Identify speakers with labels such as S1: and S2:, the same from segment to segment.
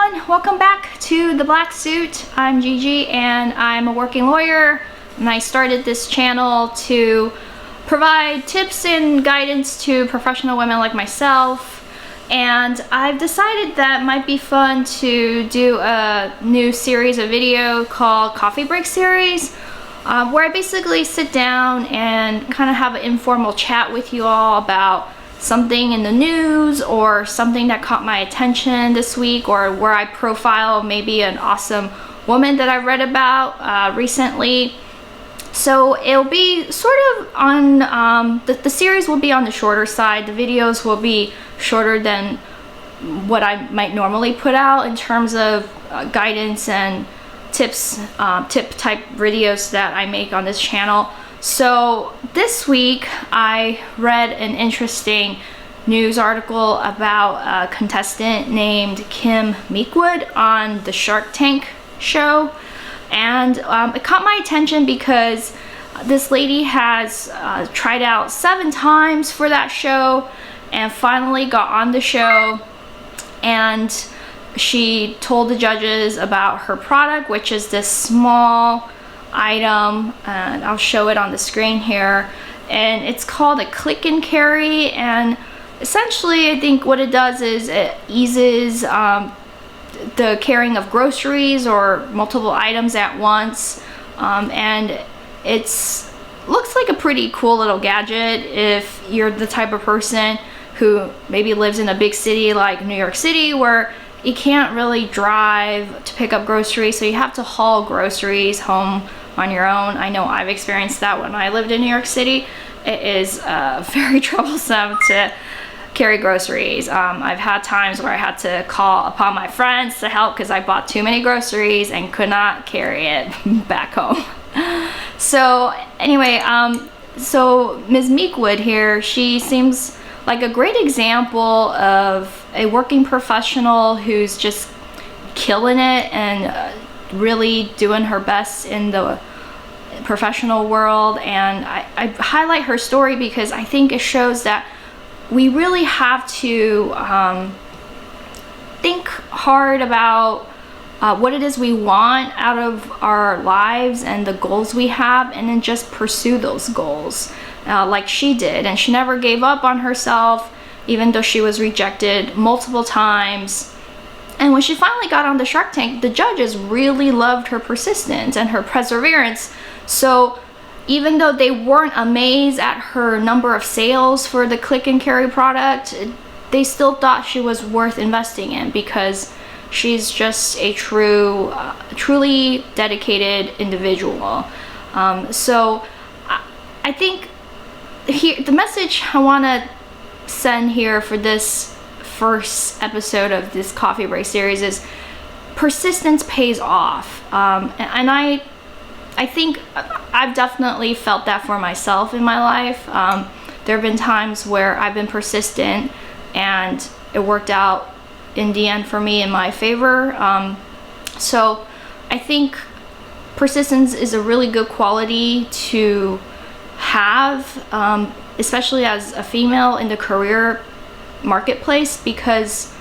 S1: everyone, welcome back to The Black Suit. I'm Gigi and I'm a working lawyer, and I started this channel to provide tips and guidance to professional women like myself. And I've decided that it might be fun to do a new series of video called Coffee Break Series, where I basically sit down and kind of have an informal chat with you all about something in the news or something that caught my attention this week, or where I profile maybe an awesome woman that I read about recently. So it'll be sort of on, the series will be on the shorter side. The videos will be shorter than what I might normally put out in terms of guidance and tips, tip type videos that I make on this channel. So this week I read an interesting news article about a contestant named Meekwood on the Shark Tank show, and it caught my attention because this lady has tried out 7 times for that show and finally got on the show, and she told the judges about her product, which is this small item, and I'll show it on the screen here, and it's called a click and carry. And essentially I think what it does is it eases the carrying of groceries or multiple items at once, and it's looks like a pretty cool little gadget if you're the type of person who maybe lives in a big city like New York City, where you can't really drive to pick up groceries, so you have to haul groceries home on your own. I know I've experienced that when I lived in New York City. It is very troublesome to carry groceries. I've had times where I had to call upon my friends to help because I bought too many groceries and could not carry it back home. So anyway, so Ms. Meekwood here, she seems like a great example of a working professional who's just killing it and really doing her best in the professional world. And I highlight her story because I think it shows that we really have to think hard about what it is we want out of our lives and the goals we have, and then just pursue those goals like she did. And she never gave up on herself, even though she was rejected multiple times. And when she finally got on the Shark Tank, the judges really loved her persistence and her perseverance. So even though they weren't amazed at her number of sales for the click and carry product, they still thought she was worth investing in because she's just a truly dedicated individual. So I think here, the message I want to send here for this first episode of this Coffee Break series is persistence pays off. And I think I've definitely felt that for myself in my life. There have been times where I've been persistent and it worked out in the end for me in my favor. So I think persistence is a really good quality to have, especially as a female in the career marketplace, because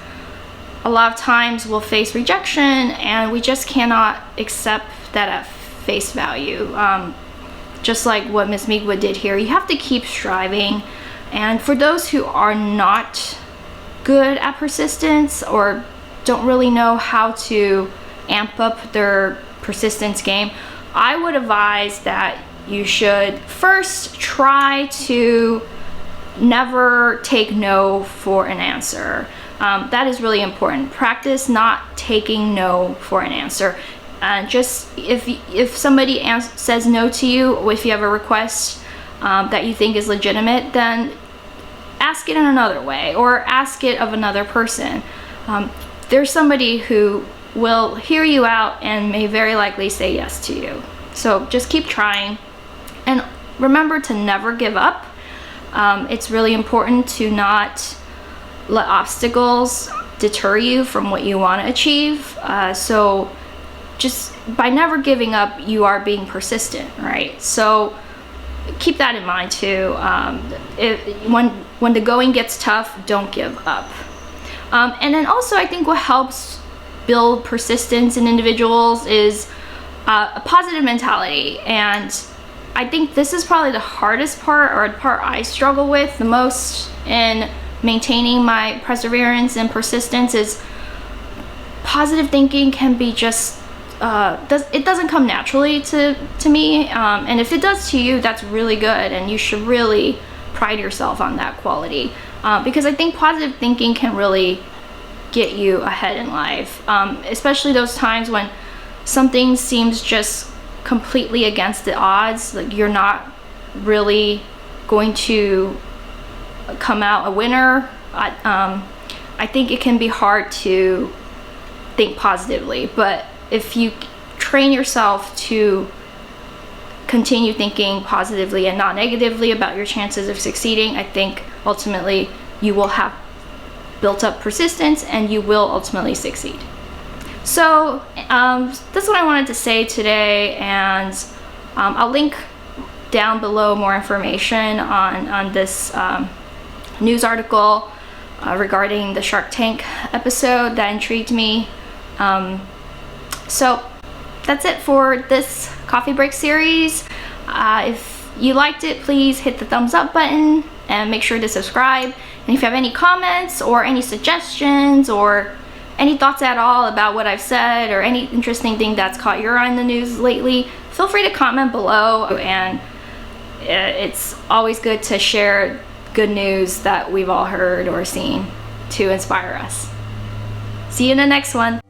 S1: a lot of times we'll face rejection and we just cannot accept that at face value. Just like what Ms. Meekwood did here, you have to keep striving. And for those who are not good at persistence or don't really know how to amp up their persistence game, I would advise that you should first try to never take no for an answer. That is really important. Practice not taking no for an answer. Just if somebody says no to you, or if you have a request that you think is legitimate, then ask it in another way or ask it of another person. There's somebody who will hear you out and may very likely say yes to you. So just keep trying, and remember to never give up. It's really important to not let obstacles deter you from what you want to achieve. So just by never giving up, you are being persistent, right? So keep that in mind too. When the going gets tough, don't give up. And then also I think what helps build persistence in individuals is a positive mentality. And I think this is probably the hardest part, or the part I struggle with the most in maintaining my perseverance and persistence, is positive thinking can be just it doesn't come naturally to me, and if it does to you, that's really good, and you should really pride yourself on that quality, because I think positive thinking can really get you ahead in life, especially those times when something seems just completely against the odds, like you're not really going to come out a winner. I think it can be hard to think positively, but if you train yourself to continue thinking positively and not negatively about your chances of succeeding, I think ultimately you will have built up persistence and you will ultimately succeed. So that's what I wanted to say today, and I'll link down below more information on this news article regarding the Shark Tank episode that intrigued me. So that's it for this coffee break series. If you liked it, please hit the thumbs up button and make sure to subscribe. And if you have any comments or any suggestions or any thoughts at all about what I've said, or any interesting thing that's caught your eye in the news lately, feel free to comment below. And it's always good to share good news that we've all heard or seen to inspire us. See you in the next one.